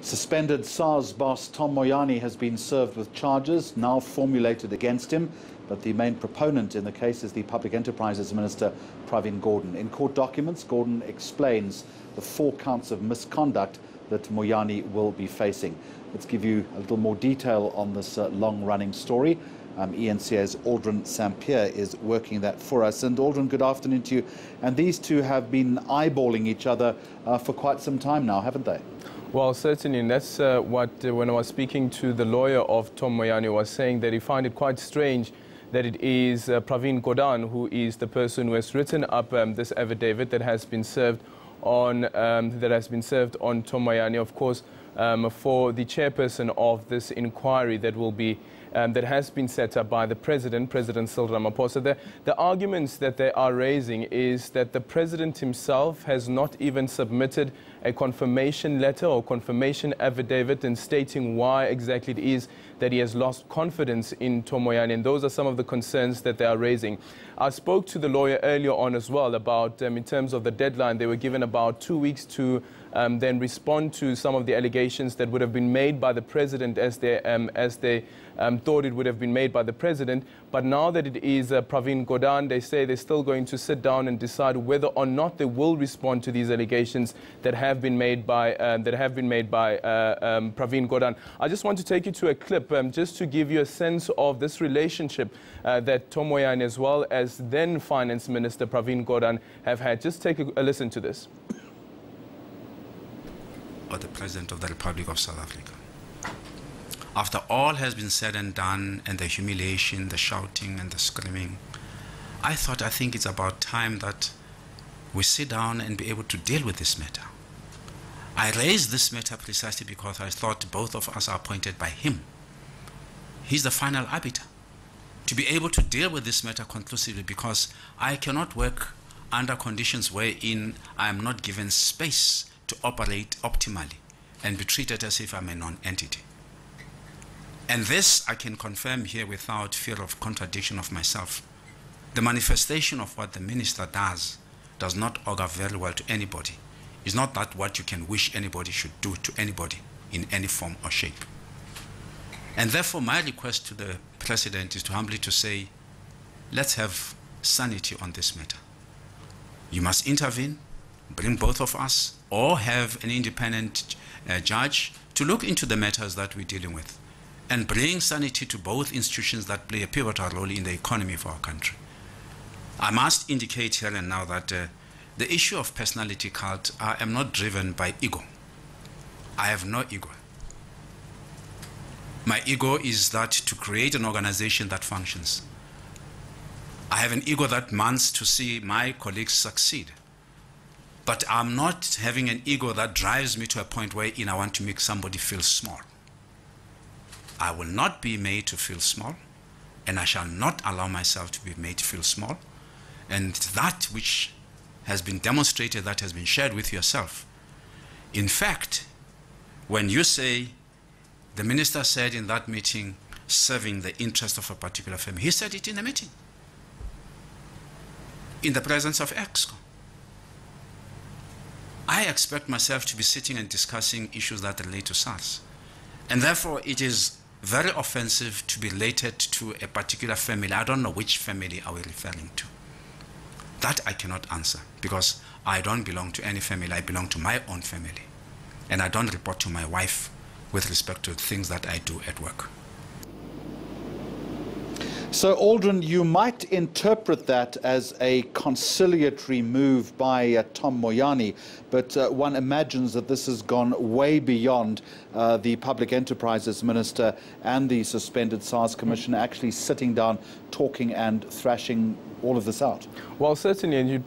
Suspended Sars boss Tom Moyane has been served with charges now formulated against him, but the main proponent in the case is the Public Enterprises Minister Pravin Gordhan. In court documents, Gordhan explains the 4 counts of misconduct that Moyane will be facing. Let's give you a little more detail on this long-running story. eNCA's Aldrin Sampier is working that for us. And Aldrin, good afternoon to you. And these two have been eyeballing each other for quite some time now, haven't they? Well, certainly, and that's when I was speaking to the lawyer of Tom Moyane, was saying that he found it quite strange that it is Pravin Gordhan who is the person who has written up this affidavit that has been served on Tom Moyane, of course, for the chairperson of this inquiry that will be that has been set up by the President Cyril Ramaphosa. The arguments that they are raising is that the President himself has not even submitted a confirmation letter or confirmation affidavit in stating why exactly it is that he has lost confidence in Tom Moyane, and those are some of the concerns that they are raising. I spoke to the lawyer earlier on as well about, in terms of the deadline, they were given about 2 weeks to then respond to some of the allegations that would have been made by the President as they thought it would have been made by the President. But now that it is Pravin Gordhan, they say they're still going to sit down and decide whether or not they will respond to these allegations that have been made by Pravin Gordhan. I just want to take you to a clip just to give you a sense of this relationship that Tom Moyane as well as then Finance Minister Pravin Gordhan have had. Just take a listen to this. Or the President of the Republic of South Africa. After all has been said and done, and the humiliation, the shouting and the screaming, I think it's about time that we sit down and be able to deal with this matter. I raised this matter precisely because I thought both of us are appointed by him. He's the final arbiter. To be able to deal with this matter conclusively, because I cannot work under conditions wherein I am not given space to operate optimally and be treated as if I'm a non-entity. And this I can confirm here without fear of contradiction of myself. The manifestation of what the minister does not augur very well to anybody. It's not that what you can wish anybody should do to anybody in any form or shape. And therefore my request to the President is to humbly to say, let's have sanity on this matter. You must intervene, bring both of us, or have an independent judge to look into the matters that we're dealing with and bring sanity to both institutions that play a pivotal role in the economy of our country. I must indicate here and now that the issue of personality cult, I am not driven by ego. I have no ego. My ego is that to create an organization that functions. I have an ego that wants to see my colleagues succeed. But I'm not having an ego that drives me to a point wherein I want to make somebody feel small. I will not be made to feel small, and I shall not allow myself to be made to feel small. And that which has been demonstrated, that has been shared with yourself. In fact, when you say, the minister said in that meeting, serving the interest of a particular family, he said it in a meeting, in the presence of EXCO. I expect myself to be sitting and discussing issues that relate to Sars. And therefore, it is very offensive to be related to a particular family. I don't know which family are we referring to. That I cannot answer, because I don't belong to any family. I belong to my own family. And I don't report to my wife with respect to things that I do at work. So, Aldrin, you might interpret that as a conciliatory move by Tom Moyane, but one imagines that this has gone way beyond the Public Enterprises Minister and the suspended Sars Commissioner actually sitting down, talking and thrashing all of this out. Well, certainly, and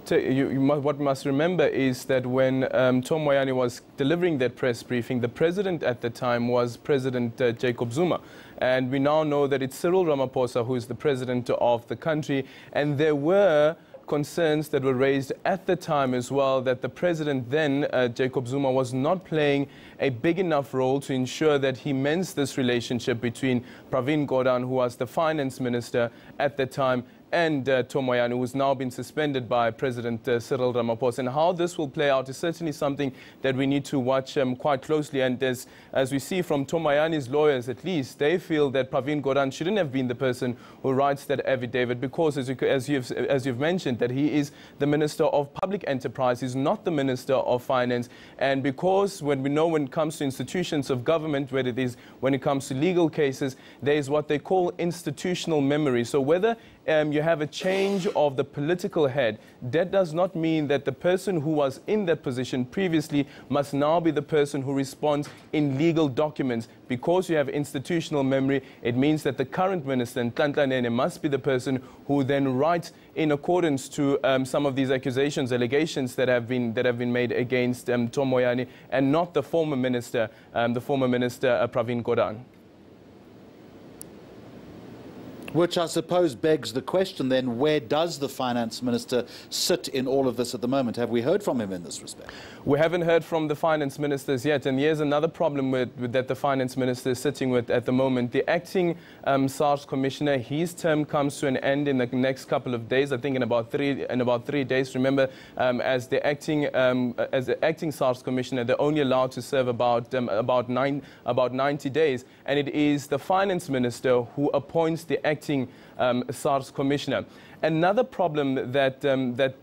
what you must remember is that when Tom Moyane was delivering that press briefing, the President at the time was President Jacob Zuma. And we now know that it's Cyril Ramaphosa who is the President of the country, and there were concerns that were raised at the time as well that the President then, Jacob Zuma, was not playing a big enough role to ensure that he mends this relationship between Pravin Gordhan, who was the Finance Minister at the time, and Tom Moyane, who's now been suspended by President Cyril Ramaphosa. And how this will play out is certainly something that we need to watch quite closely. And as we see from Tom Moyane's lawyers, at least, they feel that Pravin Gordhan shouldn't have been the person who writes that affidavit, because as you've mentioned, that he is the Minister of Public Enterprise, he's not the Minister of Finance. And because when it comes to institutions of government, whether it is when it comes to legal cases, there is what they call institutional memory. So whether you have a change of the political head, that does not mean that the person who was in that position previously must now be the person who responds in legal documents. Because you have institutional memory, it means that the current minister, Nhlanhla Nene, must be the person who then writes in accordance to some of these allegations that have been made against Tom Moyane, and not the former minister, Pravin Gordhan. Which I suppose begs the question then, where does the finance minister sit in all of this at the moment? Have we heard from him in this respect? We haven't heard from the finance ministers yet, and here's another problem that the finance minister is sitting with at the moment. The acting Sars commissioner, his term comes to an end in the next couple of days. I think in about 3 days. Remember, as the acting Sars commissioner, they're only allowed to serve about 90 days, and it is the finance minister who appoints the acting Sars commissioner. Another problem that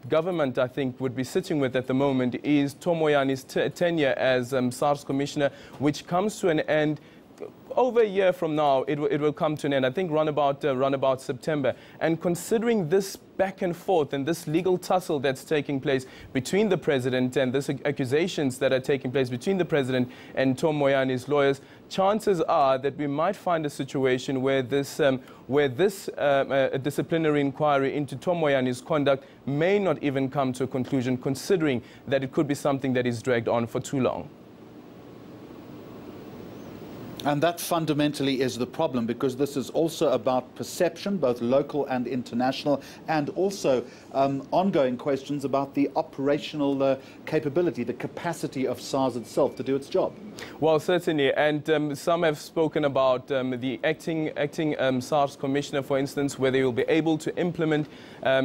government, I think, would be sitting with at the moment is Tom Moyane's tenure as Sars commissioner, which comes to an end over a year from now. It will come to an end, I think, run about September. And considering this back and forth and this legal tussle that's taking place between the president and these accusations that are taking place between the president and Tom Moyane's lawyers, chances are that we might find a situation where this disciplinary inquiry into Tom Moyane's conduct may not even come to a conclusion, considering that it could be something that is dragged on for too long. And that fundamentally is the problem, because this is also about perception, both local and international, and also ongoing questions about the operational capability, the capacity of SARS itself to do its job. Well, certainly, and some have spoken about the acting SARS commissioner, for instance, whether you'll be able to implement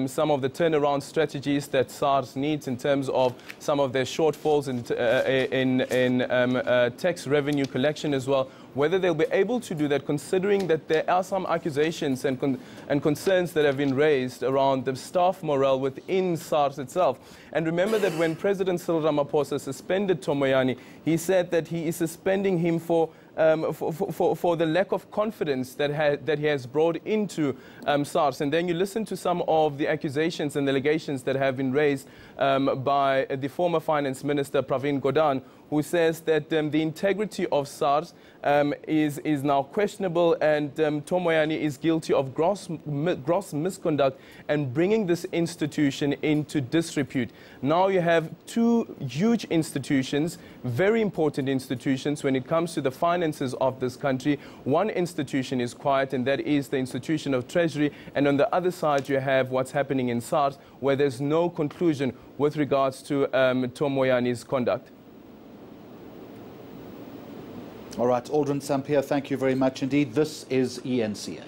some of the turnaround strategies that SARS needs in terms of some of their shortfalls in tax revenue collection as well. Whether they'll be able to do that, considering that there are some accusations and concerns that have been raised around the staff morale within SARS itself. And remember that when President Cyril Ramaphosa suspended Tom Moyane, he said that he is suspending him for the lack of confidence that he has brought into SARS. And then you listen to some of the accusations and allegations that have been raised by the former finance minister, Pravin Gordhan, who says that the integrity of SARS is now questionable, and Tom Moyane is guilty of gross misconduct and bringing this institution into disrepute. Now you have two huge institutions, very important institutions when it comes to the finances of this country. One institution is quiet, and that is the institution of Treasury, and on the other side you have what's happening in SARS, where there's no conclusion with regards to Tom Moyane's conduct. All right, Aldrin Sampear, thank you very much indeed. This is eNCA.